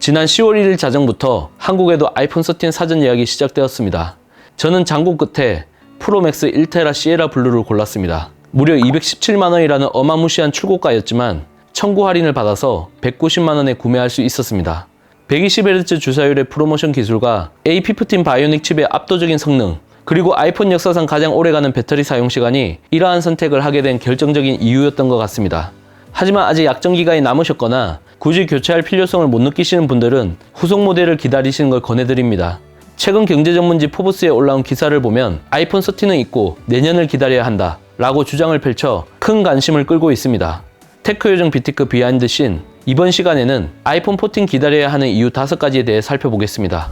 지난 10월 1일 자정부터 한국에도 아이폰 13 사전 예약이 시작되었습니다. 저는 장고 끝에 프로맥스 1테라 시에라 블루를 골랐습니다. 무려 217만원이라는 어마무시한 출고가였지만 청구 할인을 받아서 190만원에 구매할 수 있었습니다. 120Hz 주사율의 프로모션 기술과 A15 바이오닉 칩의 압도적인 성능, 그리고 아이폰 역사상 가장 오래가는 배터리 사용 시간이 이러한 선택을 하게 된 결정적인 이유였던 것 같습니다. 하지만 아직 약정 기간이 남으셨거나 굳이 교체할 필요성을 못 느끼시는 분들은 후속 모델을 기다리시는 걸 권해드립니다. 최근 경제 전문지 포브스에 올라온 기사를 보면 아이폰 13은 있고 내년을 기다려야 한다 라고 주장을 펼쳐 큰 관심을 끌고 있습니다. 테크 요정 비티크 비하인드 씬, 이번 시간에는 아이폰 14 기다려야 하는 이유 5가지에 대해 살펴보겠습니다.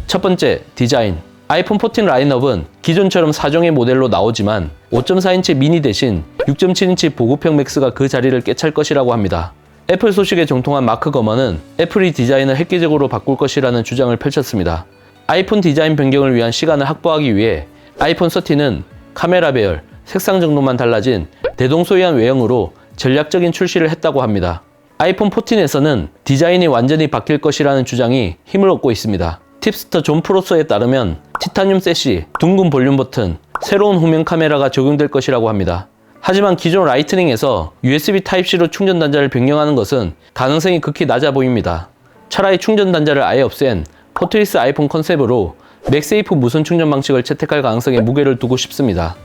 첫 번째, 디자인. 아이폰 14 라인업은 기존처럼 4종의 모델로 나오지만 5.4인치 미니 대신 6.7인치 보급형 맥스가 그 자리를 깨찰 것이라고 합니다. 애플 소식에 정통한 마크 거먼은 애플이 디자인을 획기적으로 바꿀 것이라는 주장을 펼쳤습니다. 아이폰 디자인 변경을 위한 시간을 확보하기 위해 아이폰 13은 카메라 배열, 색상 정도만 달라진 대동소이한 외형으로 전략적인 출시를 했다고 합니다. 아이폰 14에서는 디자인이 완전히 바뀔 것이라는 주장이 힘을 얻고 있습니다. 팁스터 존 프로서에 따르면 티타늄 세시, 둥근 볼륨 버튼, 새로운 후면 카메라가 적용될 것이라고 합니다. 하지만 기존 라이트닝에서 USB 타입C로 충전 단자를 변경하는 것은 가능성이 극히 낮아 보입니다. 차라리 충전 단자를 아예 없앤 포트리스 아이폰 컨셉으로 맥세이프 무선 충전 방식을 채택할 가능성에 무게를 두고 싶습니다.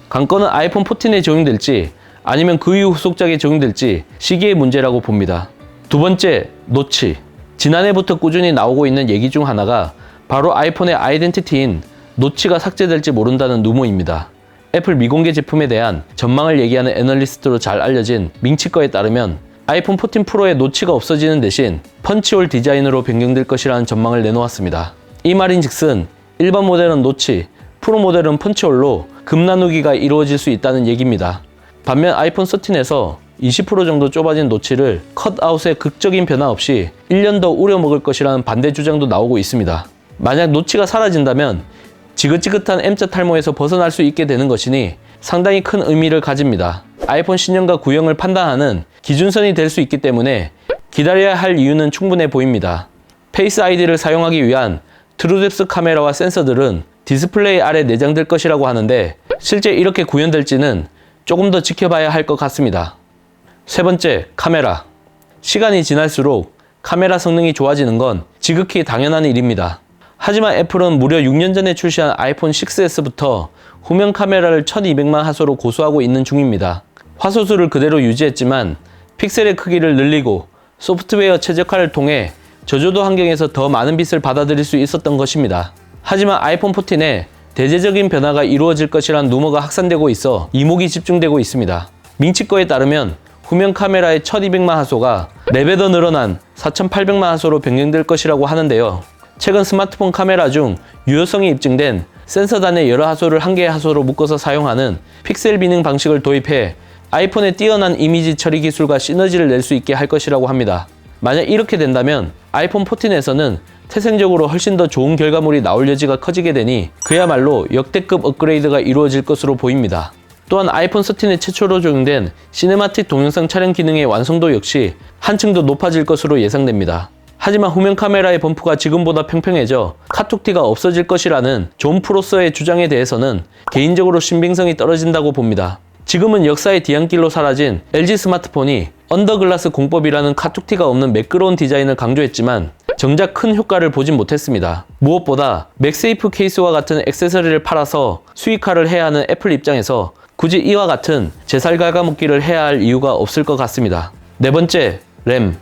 관건은 아이폰 14에 적용될지 아니면 그 이후 후속작에 적용될지 시기의 문제라고 봅니다. 두 번째, 노치. 지난해부터 꾸준히 나오고 있는 얘기 중 하나가 바로 아이폰의 아이덴티티인 노치가 삭제될지 모른다는 루머입니다. 애플 미공개 제품에 대한 전망을 얘기하는 애널리스트로 잘 알려진 밍치커에 따르면 아이폰 14 프로의 노치가 없어지는 대신 펀치홀 디자인으로 변경될 것이라는 전망을 내놓았습니다. 이 말인즉슨 일반 모델은 노치, 프로 모델은 펀치홀로 급 나누기가 이루어질 수 있다는 얘기입니다. 반면 아이폰 13에서 20% 정도 좁아진 노치를 컷아웃의 극적인 변화 없이 1년 더 우려먹을 것이라는 반대 주장도 나오고 있습니다. 만약 노치가 사라진다면 지긋지긋한 M자 탈모에서 벗어날 수 있게 되는 것이니 상당히 큰 의미를 가집니다. 아이폰 신형과 구형을 판단하는 기준선이 될 수 있기 때문에 기다려야 할 이유는 충분해 보입니다. 페이스 아이디를 사용하기 위한 트루뎁스 카메라와 센서들은 디스플레이 아래 내장될 것이라고 하는데 실제 이렇게 구현될지는 조금 더 지켜봐야 할 것 같습니다. 세 번째, 카메라. 시간이 지날수록 카메라 성능이 좋아지는 건 지극히 당연한 일입니다. 하지만 애플은 무려 6년 전에 출시한 아이폰 6s부터 후면 카메라를 1200만 화소로 고수하고 있는 중입니다. 화소수를 그대로 유지했지만 픽셀의 크기를 늘리고 소프트웨어 최적화를 통해 저조도 환경에서 더 많은 빛을 받아들일 수 있었던 것입니다. 하지만 아이폰 14에 대대적인 변화가 이루어질 것이라는 루머가 확산되고 있어 이목이 집중되고 있습니다. 밍치꺼에 따르면 후면 카메라의 1200만 화소가 4배 더 늘어난 4800만 화소로 변경될 것이라고 하는데요. 최근 스마트폰 카메라 중 유효성이 입증된 센서단의 여러 화소를 한 개의 화소로 묶어서 사용하는 픽셀 비닝 방식을 도입해 아이폰의 뛰어난 이미지 처리 기술과 시너지를 낼 수 있게 할 것이라고 합니다. 만약 이렇게 된다면 아이폰 14에서는 태생적으로 훨씬 더 좋은 결과물이 나올 여지가 커지게 되니 그야말로 역대급 업그레이드가 이루어질 것으로 보입니다. 또한 아이폰 13에 최초로 적용된 시네마틱 동영상 촬영 기능의 완성도 역시 한층 더 높아질 것으로 예상됩니다. 하지만 후면 카메라의 범프가 지금보다 평평해져 카툭티가 없어질 것이라는 존 프로서의 주장에 대해서는 개인적으로 신빙성이 떨어진다고 봅니다. 지금은 역사의 뒤안길로 사라진 LG 스마트폰이 언더글라스 공법이라는 카툭티가 없는 매끄러운 디자인을 강조했지만 정작 큰 효과를 보진 못했습니다. 무엇보다 맥세이프 케이스와 같은 액세서리를 팔아서 수익화를 해야 하는 애플 입장에서 굳이 이와 같은 제살 갉아먹기를 해야 할 이유가 없을 것 같습니다. 네 번째, 램.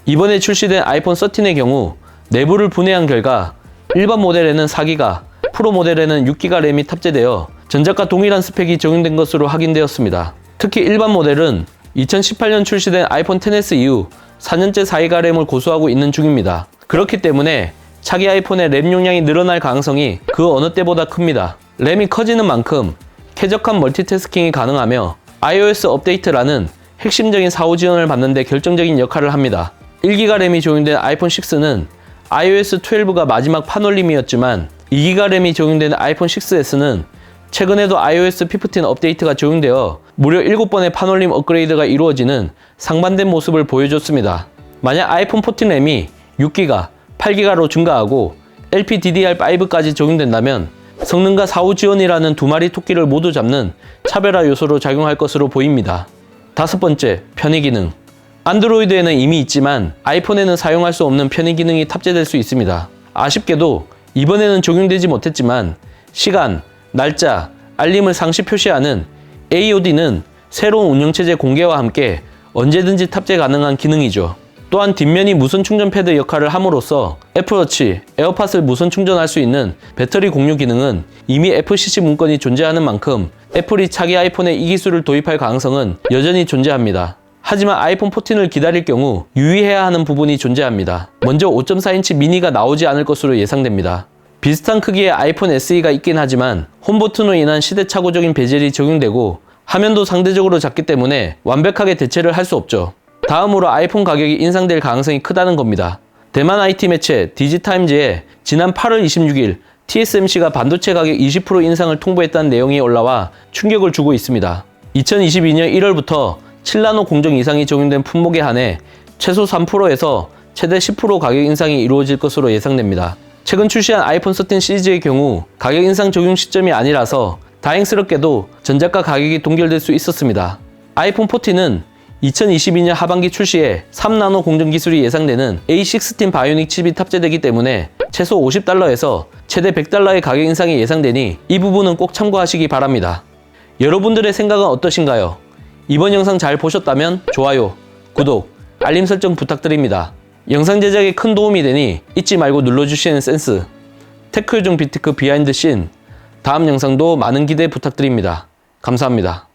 이번에 출시된 아이폰 13의 경우 내부를 분해한 결과 일반 모델에는 4기가, 프로 모델에는 6기가 램이 탑재되어 전작과 동일한 스펙이 적용된 것으로 확인되었습니다. 특히 일반 모델은 2018년 출시된 아이폰 XS 이후 4년째 4기가 램을 고수하고 있는 중입니다. 그렇기 때문에 차기 아이폰의 램 용량이 늘어날 가능성이 그 어느 때보다 큽니다. 램이 커지는 만큼 쾌적한 멀티태스킹이 가능하며 iOS 업데이트라는 핵심적인 사후 지원을 받는 데 결정적인 역할을 합니다. 1기가 램이 적용된 아이폰 6는 iOS 12가 마지막 판올림이었지만 2기가 램이 적용된 아이폰 6s는 최근에도 iOS 15 업데이트가 적용되어 무려 7번의 판올림 업그레이드가 이루어지는 상반된 모습을 보여줬습니다. 만약 아이폰 14 램이 6기가, 8기가로 증가하고 LPDDR5까지 적용된다면 성능과 사후 지원이라는 두 마리 토끼를 모두 잡는 차별화 요소로 작용할 것으로 보입니다. 다섯 번째, 편의 기능. 안드로이드에는 이미 있지만 아이폰에는 사용할 수 없는 편의 기능이 탑재될 수 있습니다. 아쉽게도 이번에는 적용되지 못했지만 시간, 날짜, 알림을 상시 표시하는 AOD는 새로운 운영체제 공개와 함께 언제든지 탑재 가능한 기능이죠. 또한 뒷면이 무선 충전 패드 역할을 함으로써 애플워치, 에어팟을 무선 충전할 수 있는 배터리 공유 기능은 이미 FCC 문건이 존재하는 만큼 애플이 차기 아이폰에 이 기술을 도입할 가능성은 여전히 존재합니다. 하지만 아이폰 14을 기다릴 경우 유의해야 하는 부분이 존재합니다. 먼저 5.4인치 미니가 나오지 않을 것으로 예상됩니다. 비슷한 크기의 아이폰 SE가 있긴 하지만 홈 버튼으로 인한 시대착오적인 베젤이 적용되고 화면도 상대적으로 작기 때문에 완벽하게 대체를 할 수 없죠. 다음으로 아이폰 가격이 인상될 가능성이 크다는 겁니다. 대만 IT 매체 디지타임즈에 지난 8월 26일 TSMC가 반도체 가격 20% 인상을 통보했다는 내용이 올라와 충격을 주고 있습니다. 2022년 1월부터 7나노 공정 이상이 적용된 품목에 한해 최소 3%에서 최대 10% 가격 인상이 이루어질 것으로 예상됩니다. 최근 출시한 아이폰 13 시리즈의 경우 가격 인상 적용 시점이 아니라서 다행스럽게도 전작과 가격이 동결될 수 있었습니다. 아이폰 14는 2022년 하반기 출시에 3나노 공정 기술이 예상되는 A16 바이오닉 칩이 탑재되기 때문에 최소 $50에서 최대 $100의 가격 인상이 예상되니 이 부분은 꼭 참고하시기 바랍니다. 여러분들의 생각은 어떠신가요? 이번 영상 잘 보셨다면 좋아요, 구독, 알림 설정 부탁드립니다. 영상 제작에 큰 도움이 되니 잊지 말고 눌러주시는 센스. 테크 요정 비트크 비하인드 씬. 다음 영상도 많은 기대 부탁드립니다. 감사합니다.